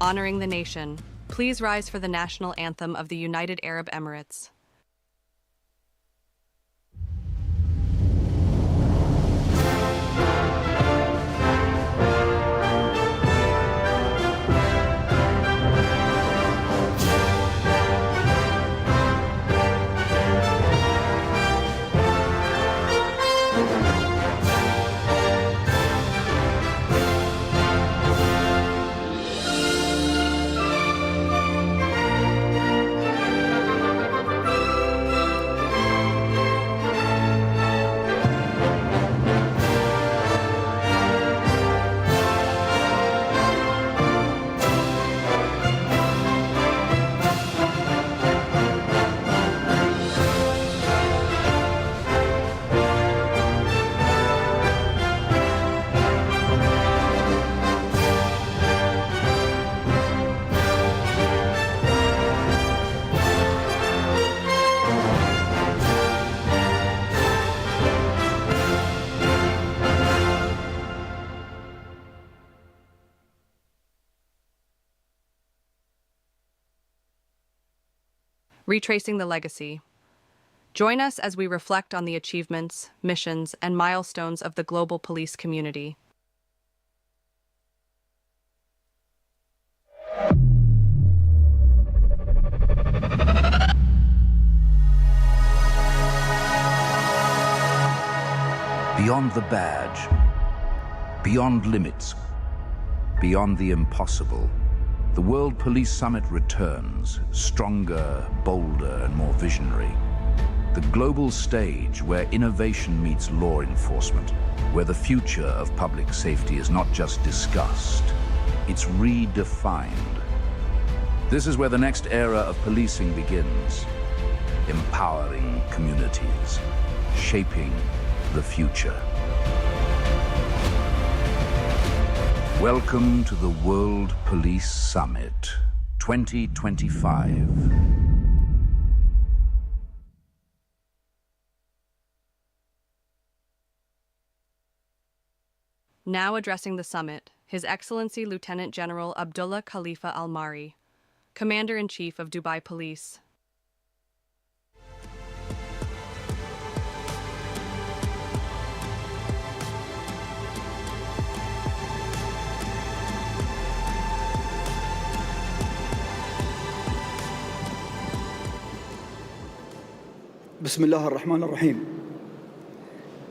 Honoring the nation, please rise for the national anthem of the United Arab Emirates. Retracing the legacy. Join us as we reflect on the achievements, missions, and milestones of the global police community. Beyond the badge, beyond limits, beyond the impossible, the World Police Summit returns, stronger, bolder, and more visionary. The global stage where innovation meets law enforcement, where the future of public safety is not just discussed, it's redefined. This is where the next era of policing begins, empowering communities, shaping the future. Welcome to the World Police Summit 2025. Now addressing the summit, His Excellency Lieutenant General Abdullah Khalifa Al-Mari, Commander-in-Chief of Dubai Police. بسم الله الرحمن الرحيم.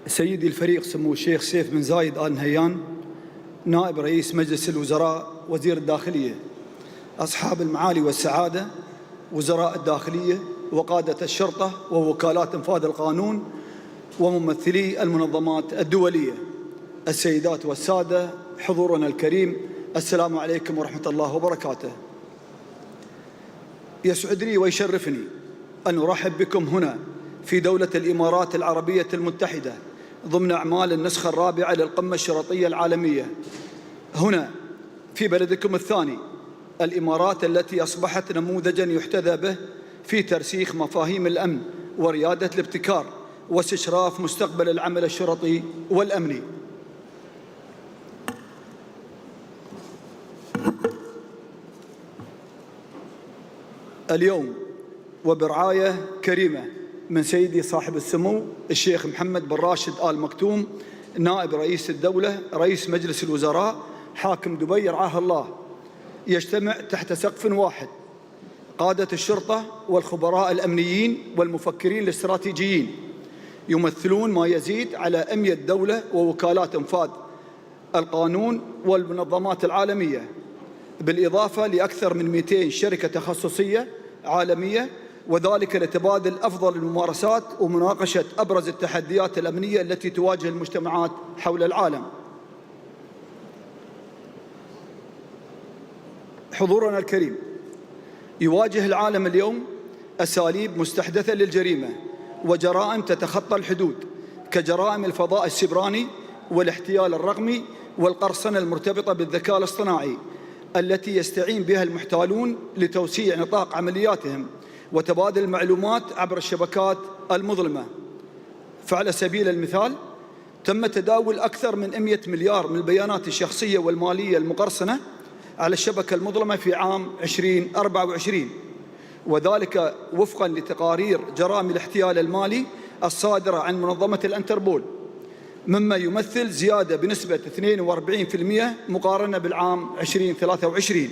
سيدي الفريق سمو الشيخ سيف بن زايد آل نهيان، نائب رئيس مجلس الوزراء وزير الداخلية، أصحاب المعالي والسعادة، وزراء الداخلية، وقادة الشرطة ووكالات إنفاذ القانون، وممثلي المنظمات الدولية، السيدات والسادة، حضورنا الكريم، السلام عليكم ورحمة الله وبركاته. يسعدني ويشرفني أن أرحب بكم هنا في دولة الإمارات العربية المتحدة ضمن أعمال النسخة الرابعة للقمة الشرطية العالمية، هنا في بلدكم الثاني الإمارات، التي أصبحت نموذجاً يحتذى به في ترسيخ مفاهيم الأمن وريادة الابتكار واستشراف مستقبل العمل الشرطي والأمني. اليوم وبرعاية كريمة من سيدي صاحب السمو الشيخ محمد بن راشد آل مكتوم، نائب رئيس الدولة، رئيس مجلس الوزراء، حاكم دبي رعاه الله، يجتمع تحت سقف واحد قادة الشرطة والخبراء الأمنيين والمفكرين الاستراتيجيين، يمثلون ما يزيد على 100 دولة ووكالات إنفاذ القانون والمنظمات العالمية، بالإضافة لأكثر من 200 شركة تخصصية عالمية، وذلك لتبادل أفضل الممارسات ومناقشة أبرز التحديات الأمنية التي تواجه المجتمعات حول العالم. حضورنا الكريم، يواجه العالم اليوم أساليب مستحدثة للجريمة وجرائم تتخطى الحدود، كجرائم الفضاء السبراني والاحتيال الرقمي والقرصنة المرتبطة بالذكاء الاصطناعي، التي يستعين بها المحتالون لتوسيع نطاق عملياتهم وتبادل المعلومات عبر الشبكات المظلمة. فعلى سبيل المثال، تم تداول أكثر من 100 مليار من البيانات الشخصية والمالية المقرصنة على الشبكة المظلمة في عام 2024، وذلك وفقاً لتقارير جرائم الاحتيال المالي الصادرة عن منظمة الانتربول، مما يمثل زيادة بنسبة 42% مقارنة بالعام 2023.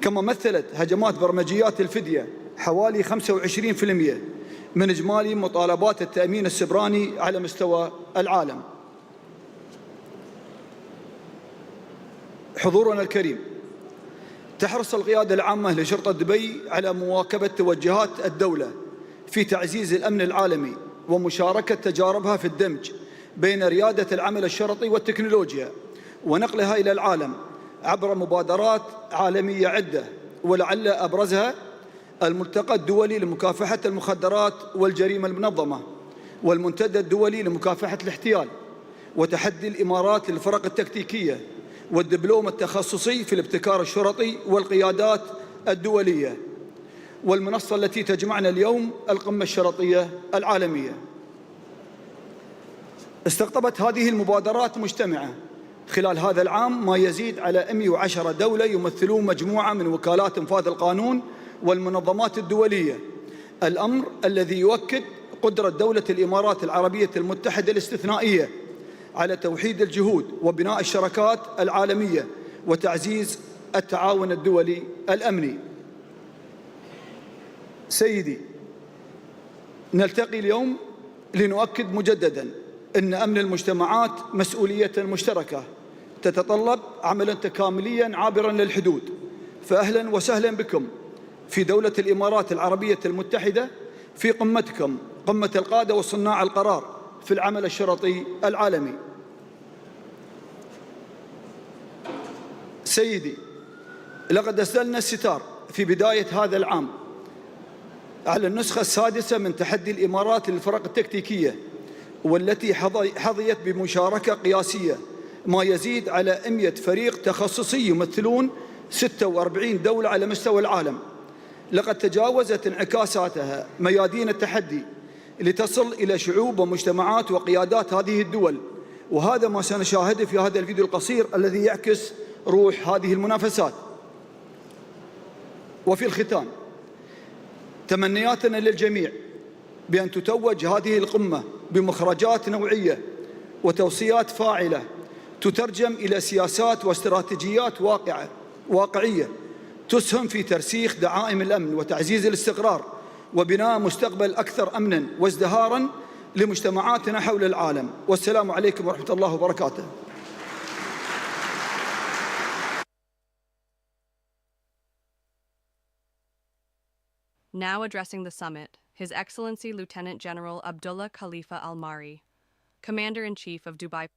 كما مثلت هجمات برمجيات الفدية حوالي 25% من إجمالي مطالبات التأمين السبراني على مستوى العالم. حضورنا الكريم، تحرص القيادة العامة لشرطة دبي على مواكبة توجهات الدولة في تعزيز الأمن العالمي ومشاركة تجاربها في الدمج بين ريادة العمل الشرطي والتكنولوجيا ونقلها إلى العالم عبر مبادرات عالمية عدة، ولعل أبرزها الملتقى الدولي لمكافحة المخدرات والجريمة المنظمة، والمنتدى الدولي لمكافحة الاحتيال، وتحدي الإمارات للفرق التكتيكية، والدبلوم التخصصي في الابتكار الشرطي والقيادات الدولية، والمنصة التي تجمعنا اليوم القمة الشرطية العالمية. استقطبت هذه المبادرات مجتمعة خلال هذا العام ما يزيد على 110 دولة يمثلون مجموعة من وكالات إنفاذ القانون والمنظمات الدولية، الأمر الذي يؤكد قدرة دولة الإمارات العربية المتحدة الاستثنائية على توحيد الجهود وبناء الشراكات العالمية وتعزيز التعاون الدولي الأمني. سيدي، نلتقي اليوم لنؤكد مجدداً أن أمن المجتمعات مسؤولية مشتركة تتطلب عملاً تكاملياً عابراً للحدود، فأهلاً وسهلاً بكم في دولة الإمارات العربية المتحدة في قمتكم، قمة القادة وصناع القرار في العمل الشرطي العالمي. سيدي، لقد أسدلنا الستار في بداية هذا العام على النسخة السادسة من تحدي الإمارات للفرق التكتيكية، والتي حظيت بمشاركة قياسية ما يزيد على 100 فريق تخصصي يمثلون 46 دولة على مستوى العالم. لقد تجاوزت انعكاساتها ميادين التحدي لتصل إلى شعوب ومجتمعات وقيادات هذه الدول، وهذا ما سنشاهده في هذا الفيديو القصير الذي يعكس روح هذه المنافسات. وفي الختام، تمنياتنا للجميع بأن تتوج هذه القمة بمخرجات نوعية وتوصيات فاعلة تترجم إلى سياسات واستراتيجيات واقعية تسهم في ترسيخ دعائم الأمن وتعزيز الاستقرار وبناء مستقبل أكثر أمناً وازدهاراً لمجتمعاتنا حول العالم. والسلام عليكم ورحمة الله وبركاته. Now addressing the summit, His Excellency Lieutenant General Abdullah Khalifa Al-Mari, Commander-in-Chief of Dubai.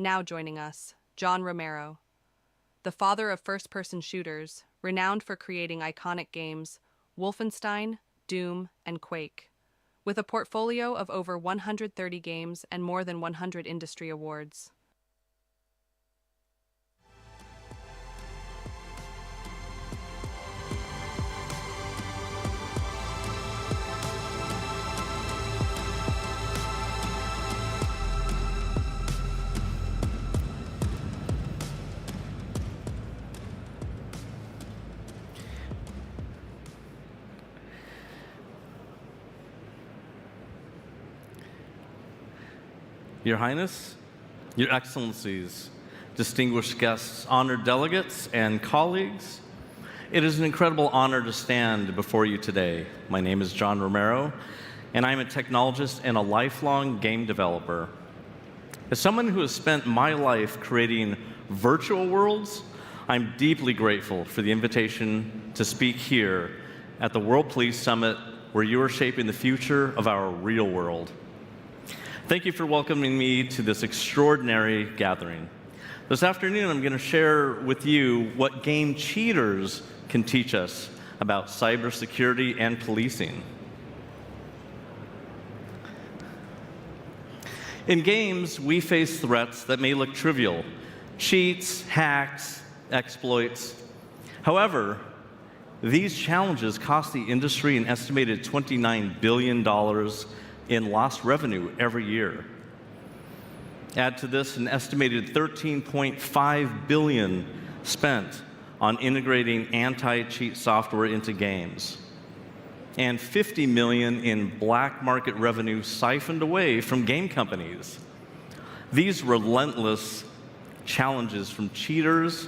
Now joining us, John Romero, the father of first-person shooters, renowned for creating iconic games Wolfenstein, Doom, and Quake, with a portfolio of over 130 games and more than 100 industry awards. Your Highness, Your Excellencies, distinguished guests, honored delegates, and colleagues, it is an incredible honor to stand before you today. My name is John Romero, and I'm a technologist and a lifelong game developer. As someone who has spent my life creating virtual worlds, I'm deeply grateful for the invitation to speak here at the World Police Summit, where you are shaping the future of our real world. Thank you for welcoming me to this extraordinary gathering. This afternoon, I'm going to share with you what game cheaters can teach us about cybersecurity and policing. In games, we face threats that may look trivial: cheats, hacks, exploits. However, these challenges cost the industry an estimated $29 billion in lost revenue every year. Add to this an estimated $13.5 billion spent on integrating anti-cheat software into games, and $50 million in black market revenue siphoned away from game companies. These relentless challenges from cheaters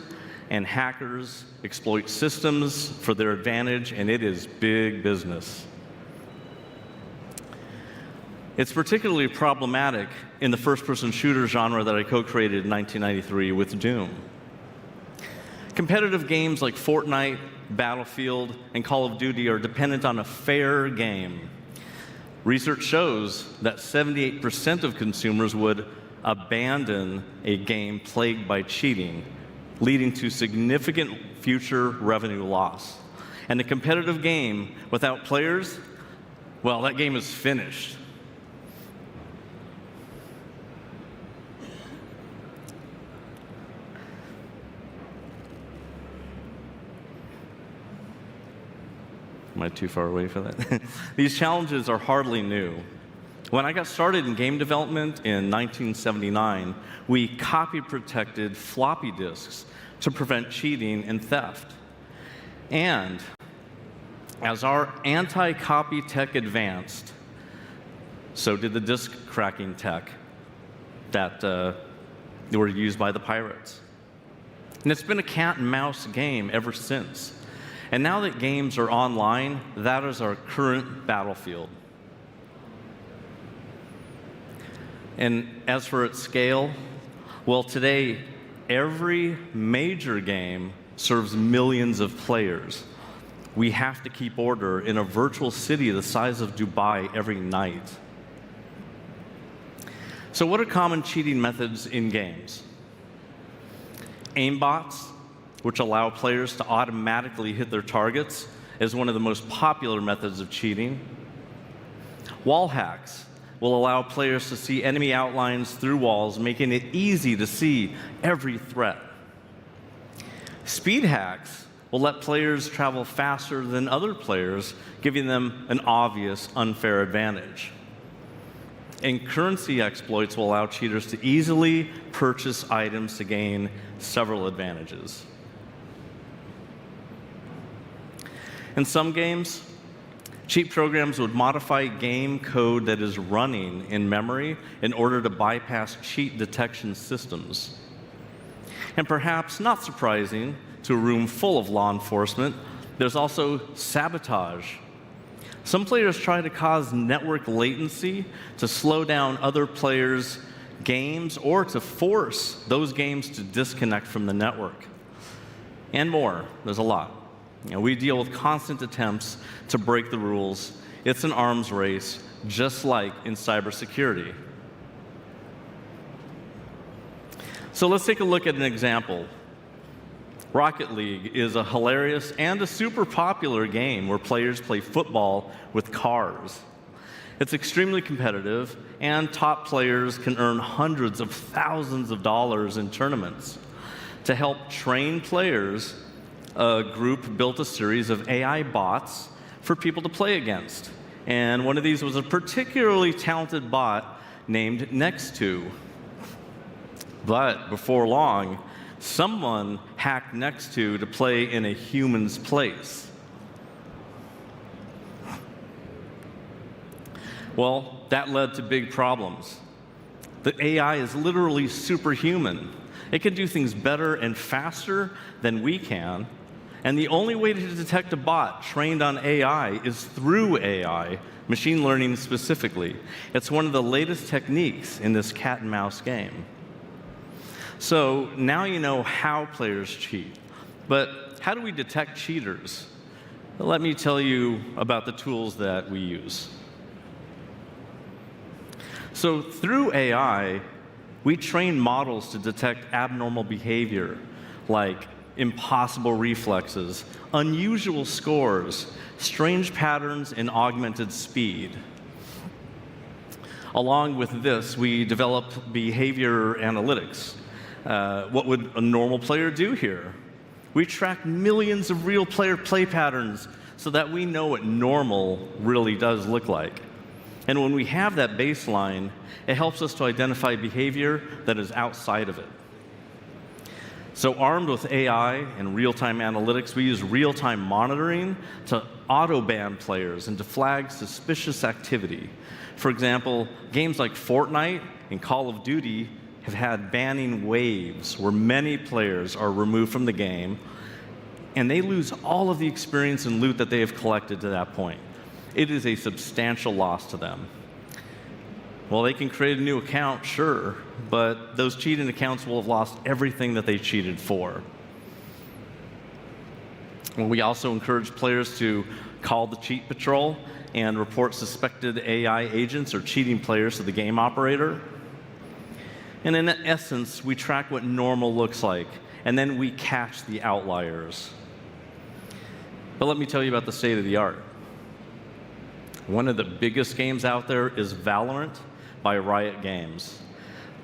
and hackers exploit systems for their advantage, and it is big business. It's particularly problematic in the first-person shooter genre that I co-created in 1993 with Doom. Competitive games like Fortnite, Battlefield, and Call of Duty are dependent on a fair game. Research shows that 78% of consumers would abandon a game plagued by cheating, leading to significant future revenue loss. And a competitive game without players, well, that game is finished. Am I too far away for that? These challenges are hardly new. When I got started in game development in 1979, we copy-protected floppy disks to prevent cheating and theft. And as our anti-copy tech advanced, so did the disk cracking tech that were used by the pirates. And it's been a cat and mouse game ever since. And now that games are online, that is our current battlefield. And as for its scale, well, today, every major game serves millions of players. We have to keep order in a virtual city the size of Dubai every night. So what are common cheating methods in games? Aimbots, which allow players to automatically hit their targets, is one of the most popular methods of cheating. Wall hacks will allow players to see enemy outlines through walls, making it easy to see every threat. Speed hacks will let players travel faster than other players, giving them an obvious unfair advantage. And currency exploits will allow cheaters to easily purchase items to gain several advantages. In some games, cheat programs would modify game code that is running in memory in order to bypass cheat detection systems. And perhaps not surprising to a room full of law enforcement, there's also sabotage. Some players try to cause network latency to slow down other players' games or to force those games to disconnect from the network. And more. There's a lot. We deal with constant attempts to break the rules. It's an arms race, just like in cybersecurity. So let's take a look at an example. Rocket League is a hilarious and a super popular game where players play football with cars. It's extremely competitive, and top players can earn hundreds of thousands of dollars in tournaments. To help train players, a group built a series of AI bots for people to play against. And one of these was a particularly talented bot named Next2. But before long, someone hacked Next2 to play in a human's place. Well, that led to big problems. The AI is literally superhuman. It can do things better and faster than we can, and the only way to detect a bot trained on AI is through AI, machine learning specifically. It's one of the latest techniques in this cat and mouse game. So now you know how players cheat, but how do we detect cheaters? Let me tell you about the tools that we use. So through AI, we train models to detect abnormal behavior, like impossible reflexes, unusual scores, strange patterns, and augmented speed. Along with this, we develop behavior analytics. What would a normal player do here? We track millions of real player play patterns so that we know what normal really does look like. And when we have that baseline, it helps us to identify behavior that is outside of it. So armed with AI and real-time analytics, we use real-time monitoring to auto-ban players and to flag suspicious activity. For example, games like Fortnite and Call of Duty have had banning waves where many players are removed from the game, and they lose all of the experience and loot that they have collected to that point. It is a substantial loss to them. Well, they can create a new account, sure, but those cheating accounts will have lost everything that they cheated for. Well, we also encourage players to call the cheat patrol and report suspected AI agents or cheating players to the game operator. And in essence, we track what normal looks like, and then we catch the outliers. But let me tell you about the state of the art. One of the biggest games out there is Valorant by Riot Games.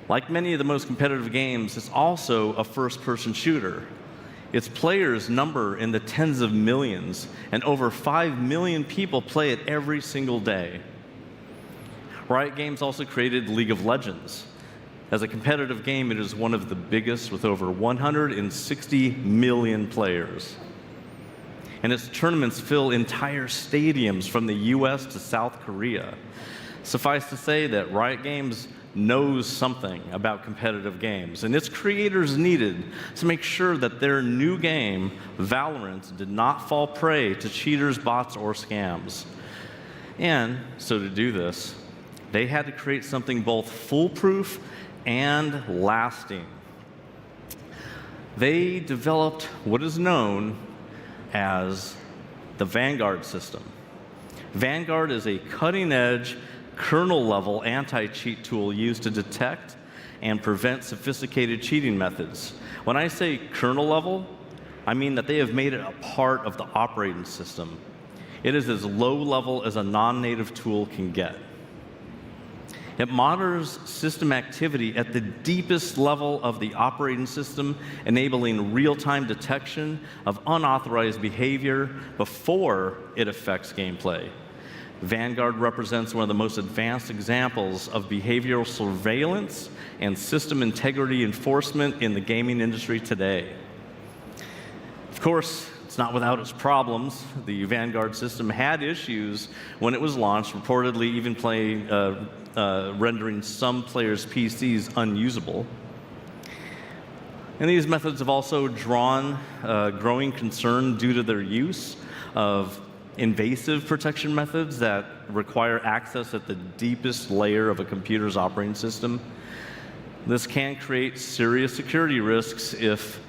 Like many of the most competitive games, it's also a first-person shooter. Its players number in the tens of millions, and over 5 million people play it every single day. Riot Games also created League of Legends. As a competitive game, it is one of the biggest with over 160 million players. And its tournaments fill entire stadiums from the US to South Korea. Suffice to say that Riot Games knows something about competitive games, and its creators needed to make sure that their new game, Valorant, did not fall prey to cheaters, bots, or scams. And so to do this, they had to create something both foolproof and lasting. They developed what is known as the Vanguard system. Vanguard is a cutting-edge, kernel-level anti-cheat tool used to detect and prevent sophisticated cheating methods. When I say kernel level, I mean that they have made it a part of the operating system. It is as low level as a non-native tool can get. It monitors system activity at the deepest level of the operating system, enabling real-time detection of unauthorized behavior before it affects gameplay. Vanguard represents one of the most advanced examples of behavioral surveillance and system integrity enforcement in the gaming industry today. Of course, it's not without its problems. The Vanguard system had issues when it was launched, reportedly even rendering some players' PCs unusable. And these methods have also drawn growing concern due to their use of invasive protection methods that require access at the deepest layer of a computer's operating system. This can create serious security risks if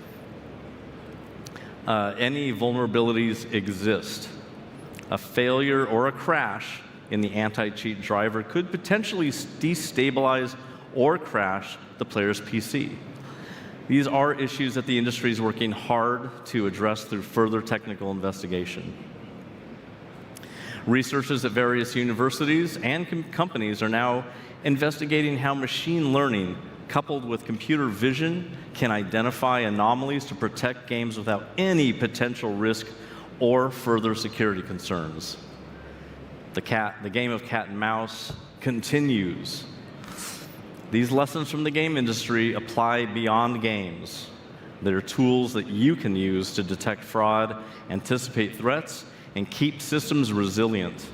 any vulnerabilities exist. A failure or a crash in the anti-cheat driver could potentially destabilize or crash the player's PC. These are issues that the industry is working hard to address through further technical investigation. Researchers at various universities and companies are now investigating how machine learning coupled with computer vision can identify anomalies to protect games without any potential risk or further security concerns. The game of cat and mouse continues. These lessons from the game industry apply beyond games. They're tools that you can use to detect fraud, anticipate threats, and keep systems resilient.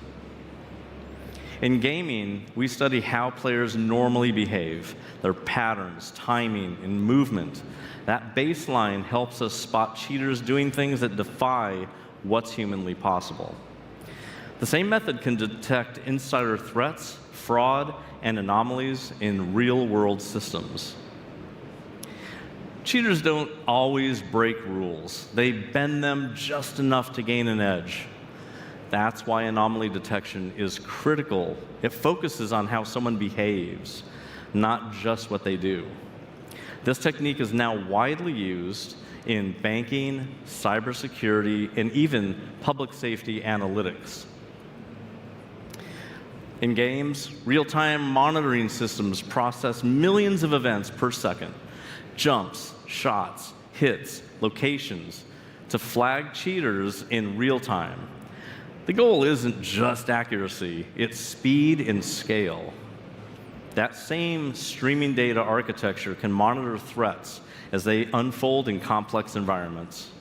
In gaming, we study how players normally behave, their patterns, timing, and movement. That baseline helps us spot cheaters doing things that defy what's humanly possible. The same method can detect insider threats, fraud, and anomalies in real-world systems. Cheaters don't always break rules. They bend them just enough to gain an edge. That's why anomaly detection is critical. It focuses on how someone behaves, not just what they do. This technique is now widely used in banking, cybersecurity, and even public safety analytics. In games, real-time monitoring systems process millions of events per second, jumps, shots, hits, locations, to flag cheaters in real time. The goal isn't just accuracy, it's speed and scale. That same streaming data architecture can monitor threats as they unfold in complex environments.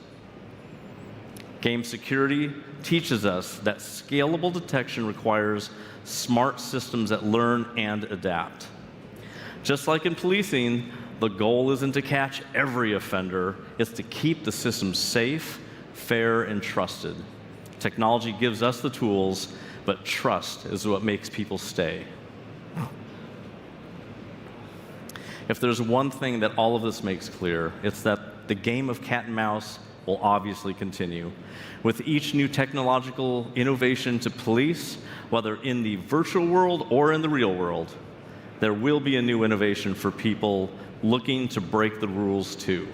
Game security teaches us that scalable detection requires smart systems that learn and adapt. Just like in policing, the goal isn't to catch every offender, it's to keep the system safe, fair, and trusted. Technology gives us the tools, but trust is what makes people stay. If there's one thing that all of this makes clear, it's that the game of cat and mouse will obviously continue. With each new technological innovation to police, whether in the virtual world or in the real world, there will be a new innovation for people looking to break the rules too.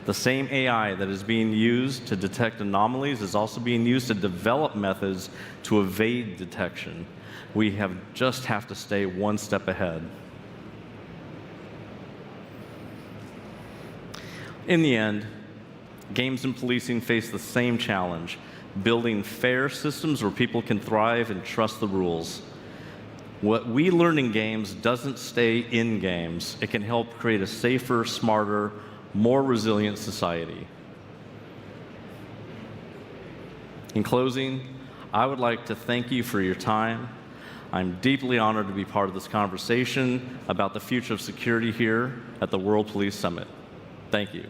The same AI that is being used to detect anomalies is also being used to develop methods to evade detection. We just have to stay one step ahead. In the end, games and policing face the same challenge, building fair systems where people can thrive and trust the rules. What we learn in games doesn't stay in games. It can help create a safer, smarter, more resilient society. In closing, I would like to thank you for your time. I'm deeply honored to be part of this conversation about the future of security here at the World Police Summit. Thank you.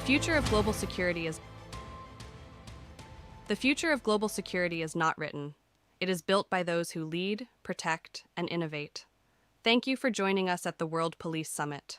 The future of global security is not written. It is built by those who lead, protect, and innovate. Thank you for joining us at the World Police Summit.